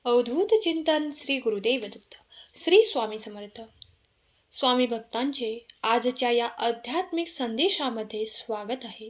अवधूत चिंतन श्री गुरुदेव दत्त. श्री स्वामी समर्थ. स्वामी भक्तांचे आजच्या या आध्यात्मिक संदेशामध्ये स्वागत आहे.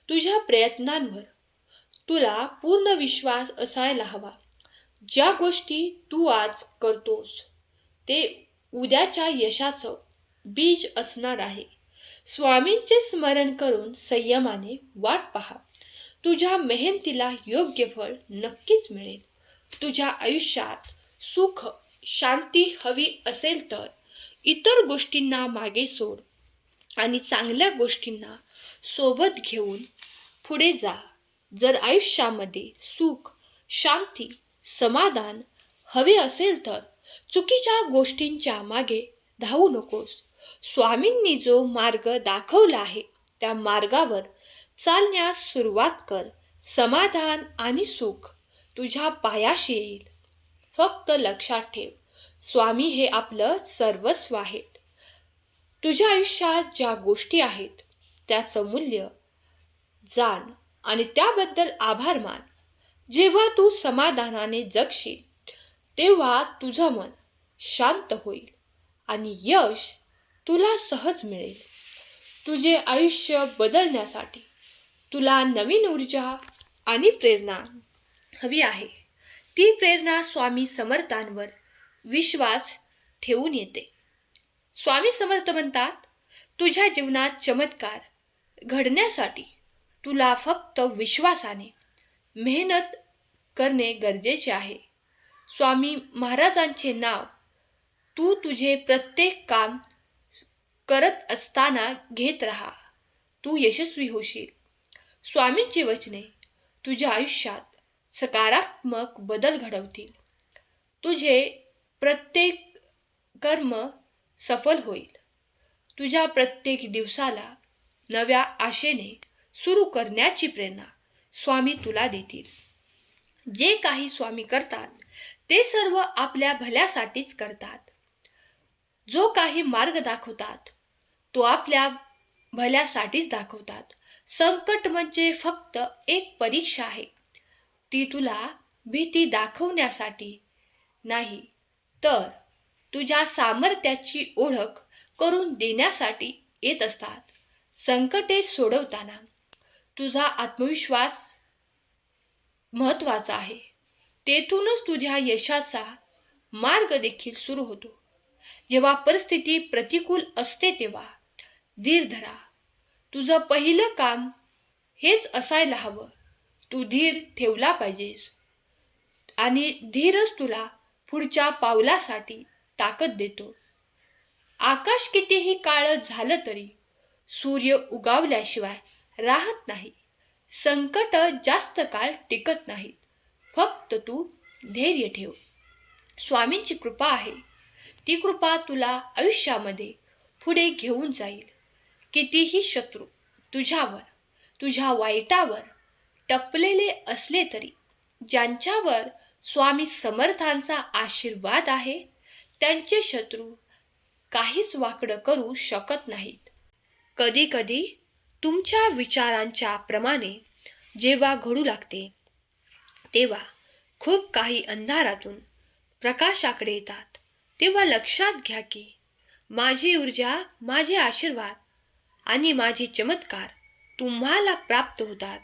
तुझ्या प्रयत्नांवर तुला पूर्ण विश्वास असायला हवा. ज्या गोष्टी तू आज करतोस ते उद्याच्या यशाचं बीज असणार आहे. स्वामींचे स्मरण करून संयमाने वाट पहा. तुझ्या मेहनतीला योग्य फळ नक्कीच मिळेल. तुझ्या आयुष्यात सुख शांती हवी असेल तर इतर गोष्टींना मागे सोड आणि चांगल्या गोष्टींना सोबत घेऊन पुढे जा. जर आयुष्यामध्ये सुख शांती समाधान हवे असेल तर चुकीच्या गोष्टींच्या मागे धावू नकोस. स्वामींनी जो मार्ग दाखवला आहे त्या मार्गावर चालण्यास सुरुवात कर. समाधान आणि सुख तुझ्या पायाशी येईल. फक्त लक्षात ठेव, स्वामी हे आपलं सर्वस्व आहेत. तुझ्या आयुष्यात ज्या गोष्टी आहेत त्याचं मूल्य जाण आणि त्याबद्दल आभार मान. जेव्हा तू समाधानाने जगशील तेव्हा तुझं मन शांत होईल आणि यश तुला सहज मिळेल. तुझे आयुष्य बदलण्यासाठी तुला नवीन ऊर्जा आणि प्रेरणा हवी आहे. ती प्रेरणा स्वामी समर्थांवर विश्वास ठेवून येते. स्वामी समर्थ म्हणतात, तुझ्या जीवनात चमत्कार घडण्यासाठी तुला फक्त विश्वासाने मेहनत करणे गरजेचे आहे. स्वामी महाराजांचे नाव तू तुझे प्रत्येक काम करत असताना घेत राहा. तू यशस्वी होशील. स्वामींची वचने तुझ्या आयुष्यात सकारात्मक बदल घडवतील. तुझे प्रत्येक कर्म सफल होईल. तुझ्या प्रत्येक दिवसाला नव्या आशेने सुरू करण्याची प्रेरणा स्वामी तुला देतील. जे काही स्वामी करतात ते सर्व आपल्या भल्यासाठीच करतात. जो काही मार्ग दाखवतात तो आपल्या भल्यासाठीच दाखवतात. संकट म्हणजे फक्त एक परीक्षा आहे. ती तुला भीती दाखवण्यासाठी नाही तर तुझ्या सामर्थ्याची ओळख करून देण्यासाठी येत असतात. संकटे सोडवताना तुझा आत्मविश्वास महत्त्वाचा आहे. तेथूनच तुझ्या यशाचा मार्ग देखील सुरू होतो. जेव्हा परिस्थिती प्रतिकूल असते तेव्हा धीर धरा. तुझं पहिलं काम हेच असायला हवं. तू धीर ठेवला पाहिजेस आणि धीरच तुला पुढच्या पावलासाठी ताकद देतो. आकाश कितीही काळं झालं तरी सूर्य उगवल्याशिवाय राहत नाही. संकट जास्त काळ टिकत नाहीत. फक्त तू धैर्य ठेव. स्वामींची कृपा आहे. ती कृपा तुला आयुष्यामध्ये पुढे घेऊन जाईल. कितीही शत्रू तुझ्यावर तुझ्या वाईटावर टपलेले असले तरी ज्यांच्यावर स्वामी समर्थांचा आशीर्वाद आहे त्यांचे शत्रू काहीच वाकडं करू शकत नाहीत. कधी कधी तुमच्या विचारांच्या प्रमाणे जेव्हा घडू लागते तेव्हा खूप काही अंधारातून प्रकाशाकडे येतात. तेव्हा लक्षात घ्या की माझी ऊर्जा माझे आशीर्वाद आणि माझे चमत्कार तुम्हाला प्राप्त होतात.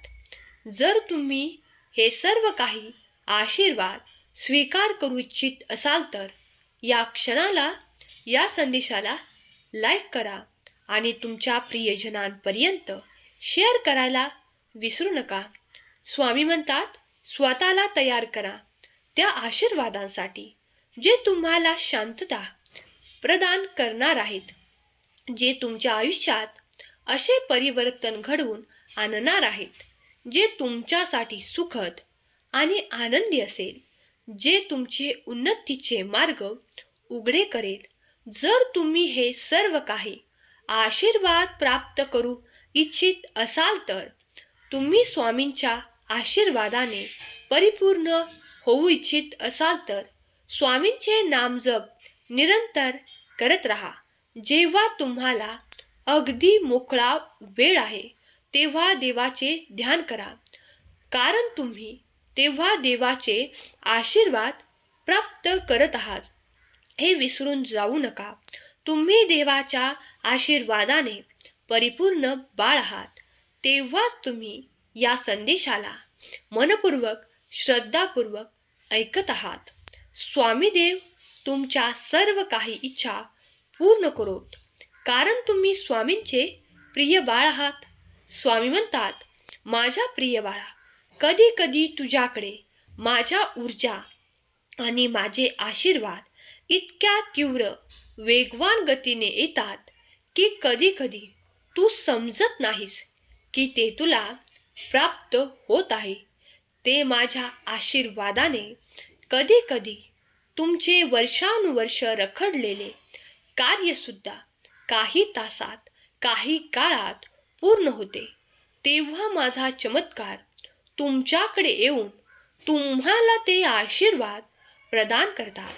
जर तुम्ही हे सर्व काही आशीर्वाद स्वीकार करू इच्छित असाल तर या संदेशाला लाईक करा आणि तुमच्या प्रियजनांपर्यंत शेअर करायला विसरू नका. स्वामी म्हणतात, स्वतःला तयार करा त्या आशीर्वादांसाठी जे तुम्हाला शांतता प्रदान करणार आहेत, जे तुमच्या आयुष्यात असे परिवर्तन घडवून आणणार आहेत जे तुमच्यासाठी सुखद आणि आनंदी असेल, जे तुमचे उन्नतीचे मार्ग उघडे करेल. जर तुम्ही हे सर्व काही आशीर्वाद प्राप्त करू इच्छित असाल तर तुम्ही स्वामींच्या आशीर्वादाने परिपूर्ण होऊ इच्छित असाल तर स्वामींचे नामजप निरंतर करत राहा. जेव्हा तुम्हाला अगदी मोकळा वेळ आहे तेव्हा देवाचे ध्यान करा, कारण तुम्ही तेव्हा देवाचे आशीर्वाद प्राप्त करत आहात हे विसरून जाऊ नका. तुम्ही देवाच्या आशीर्वादाने परिपूर्ण बाळ आहात. तेव्हाच तुम्ही या संदेशाला मनपूर्वक श्रद्धापूर्वक ऐकत आहात. स्वामी देव तुमच्या सर्व काही इच्छा पूर्ण करोत, कारण तुम्ही स्वामींचे प्रिय बाळ आहात. स्वामी म्हणतात, माझ्या प्रिय बाळा, कधी कधी तुझ्याकडे माझ्या ऊर्जा आणि माझे आशीर्वाद इतक्या तीव्र वेगवान गतीने येतात की कधी कधी तू समजत नाहीस की ते तुला प्राप्त होत आहे. ते माझ्या आशीर्वादाने कधी कधी तुमचे वर्षानुवर्ष रखडलेले कार्यसुद्धा काही तासात, काही काळात पूर्ण होते. तेव्हा माझा चमत्कार तुमच्याकडे येऊन तुम्हाला ते आशीर्वाद प्रदान करतात.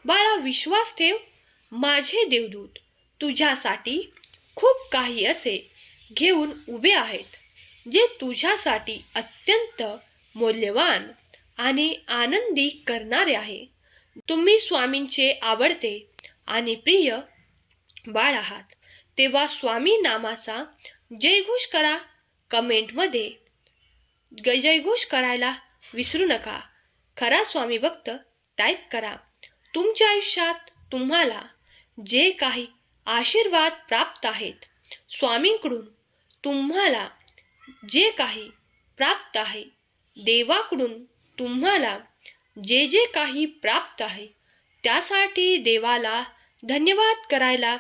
बाळा, विश्वास ठेव, माझे देवदूत तुझ्यासाठी खूप काही असे घेऊन उभे आहेत जे तुझ्यासाठी अत्यंत मौल्यवान आणि आनंदी करणारे आहे. तुम्ही स्वामींचे आवडते आणि प्रिय बाळ आहात, तेव्हा स्वामी नामाचा जयघोष करा. कमेंटमध्ये जयघोष करायला विसरू नका. खरा स्वामी भक्त टाईप करा. तुमच्या आयुष्यात तुम्हाला जे काही आशीर्वाद प्राप्त आहेत, स्वामींकडून तुम्हाला जे काही प्राप्त आहे, देवाकडून तुम्हाला जे जे काही प्राप्त आहे, त्यासाठी देवाला धन्यवाद करायला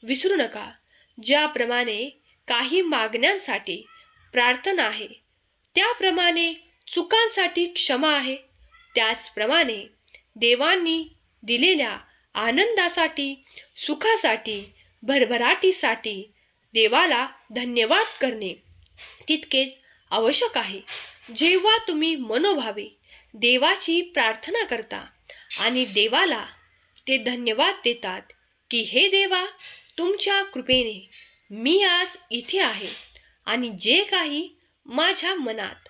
विसरू नका. ज्याप्रमाणे काही मागण्यांसाठी प्रार्थना आहे, त्याप्रमाणे चुकांसाठी क्षमा आहे, त्याचप्रमाणे देवांनी दिलेल्या आनंदासाठी, सुखासाठी, भरभराटीसाठी देवाला धन्यवाद करणे तितकेच आवश्यक आहे. जेव्हा तुम्ही मनोभावे देवाची प्रार्थना करता आणि देवाला ते धन्यवाद देतात की हे देवा, तुमच्या कृपेने मी आज इथे आहे आणि जे काही माझ्या मनात,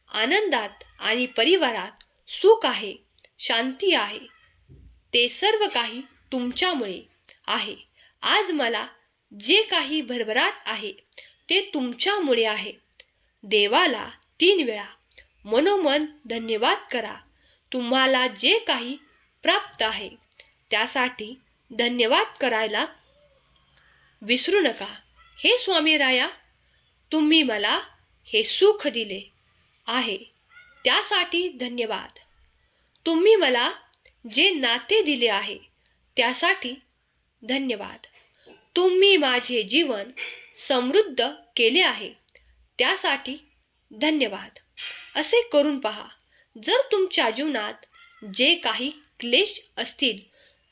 आनंदात आणि परिवारात सुख आहे, शांती आहे, ते सर्व काही तुमच्यामुळे आहे. आज मला जे काही भरभराट आहे ते तुमच्यामुळे आहे. देवाला 3 वेळा मनोमन धन्यवाद करा. तुम्हाला जे काही प्राप्त आहे त्यासाठी धन्यवाद करायला विसरू नका. हे स्वामी राया, तुम्ही मला हे सुख दिले आहे त्यासाठी धन्यवाद. तुम्ही मला जे नाते दिले आहे त्यासाठी धन्यवाद. तुम्ही माझे जीवन समृद्ध केले आहे त्यासाठी धन्यवाद. असे करून पहा. जर तुमच्या जीवनात जे काही क्लेश असतील,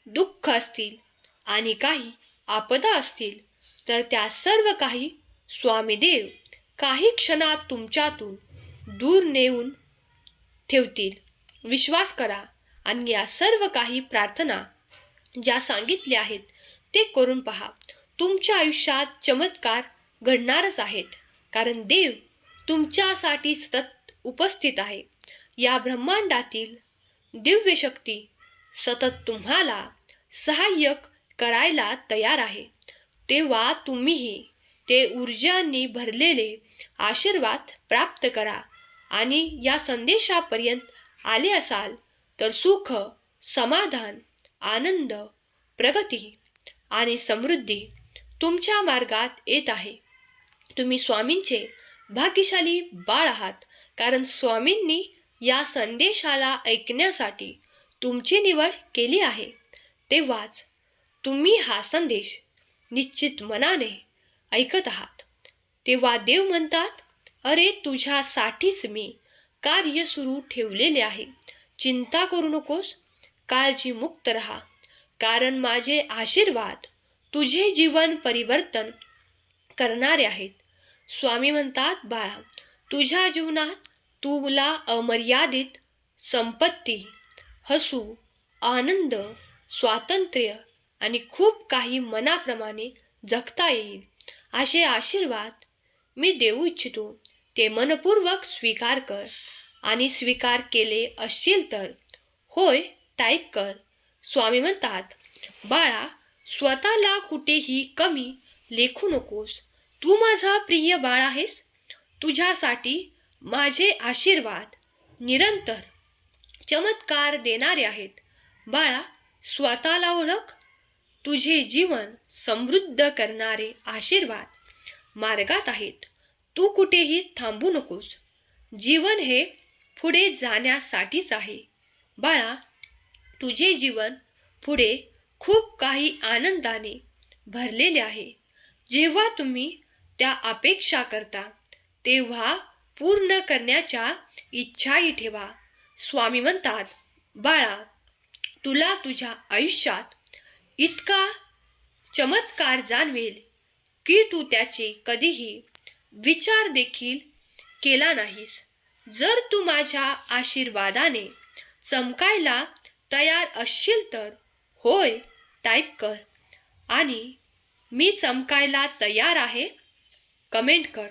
दुःख असतील आणि काही आपदा असतील, तर त्या सर्व काही स्वामीदेव काही क्षणात तुमच्यातून दूर नेऊन ठेवतील. विश्वास करा आणि या सर्व काही प्रार्थना ज्या सांगितल्या आहेत ते करून पहा. तुमच्या आयुष्यात चमत्कार घडणारच आहेत, कारण देव तुमच्यासाठी सतत उपस्थित आहे. या ब्रह्मांडातील दिव्य शक्ती सतत तुम्हाला सहाय्यक करायला तयार आहे. तेव्हा तुम्हीही ते ऊर्जांनी भरलेले आशीर्वाद प्राप्त करा आणि या संदेशापर्यंत आले असाल तर सुख, समाधान, आनंद, प्रगती आणि समृद्धी तुमच्या मार्गात येत आहे. तुम्ही स्वामींचे भाग्यशाली बाळ आहात, कारण स्वामींनी या संदेशाला ऐकण्यासाठी तुमची निवड केली आहे. तेव्हाच तुम्ही हा संदेश निश्चित मनाने ऐकत आहात. तेव्हा देव म्हणतात, अरे तुझ्यासाठीच मी कार्य सुरू ठेवलेले आहे. चिंता करू नकोस, काळजीमुक्त रहा, कारण माझे आशीर्वाद तुझे जीवन परिवर्तन करणारे आहेत. स्वामी म्हणतात, बाळा, तुझ्या जीवनात तुला अमर्यादित संपत्ती, हसू, आनंद, स्वातंत्र्य आणि खूप काही मनाप्रमाणे जगता येईल असे आशीर्वाद मी देऊ इच्छितो. ते मनपूर्वक स्वीकार कर आणि स्वीकार केले असतील तर होय टाईप कर. स्वामी म्हणतात, बाळा, स्वतःला कुठेही कमी लेखू नकोस. तू माझा प्रिय बाळ आहेस. तुझ्यासाठी माझे आशीर्वाद निरंतर चमत्कार देणारे आहेत. बाळा, स्वतःला ओळख. तुझे जीवन समृद्ध करणारे आशीर्वाद मार्गात आहेत. तू कुठेही थांबू नकोस. जीवन हे पुढे जाण्यासाठीच आहे. बाळा, तुझे जीवन पुढे खूप काही आनंदाने भरलेले आहे. जेव्हा तुम्ही त्या अपेक्षा करता तेव्हा पूर्ण करण्याच्या इच्छाही ठेवा. स्वामी म्हणतात, बाळा, तुला तुझ्या आयुष्यात इतका चमत्कार जाणवेल की तू त्याचे कधीही विचार देखील केला नाहीस. जर तू माझ्या आशीर्वादाने चमकायला तयार असशील तर होय टाईप कर आणि मी चमकायला तयार आहे कमेंट कर.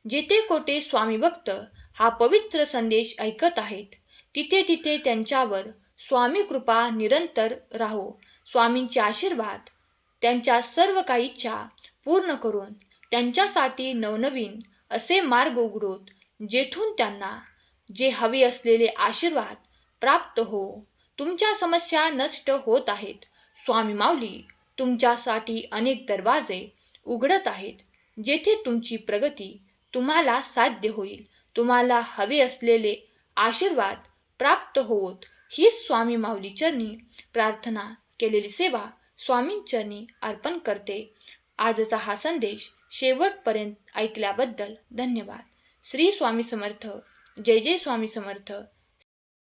जेथे कोठे स्वामी भक्त हा पवित्र संदेश ऐकत आहेत तिथे तिथे त्यांच्यावर स्वामी कृपा निरंतर राहो. स्वामींचे आशीर्वाद त्यांच्या सर्व काही इच्छा पूर्ण करून त्यांच्यासाठी नवनवीन असे मार्ग उघडोत जेथून त्यांना जे हवे असलेले आशीर्वाद प्राप्त हो. तुमच्या समस्या नष्ट होत आहेत. स्वामी माऊली तुमच्यासाठी अनेक दरवाजे उघडत आहेत जेथे तुमची प्रगती तुम्हाला साध्य होईल. तुम्हाला हवे असलेले आशीर्वाद प्राप्त होवोत हीच स्वामी माऊली चरणी प्रार्थना केलेली सेवा स्वामींचरणी अर्पण करते. आजचा हा संदेश शेवटपर्यंत ऐकल्याबद्दल धन्यवाद. श्री स्वामी समर्थ. जय जय स्वामी समर्थ.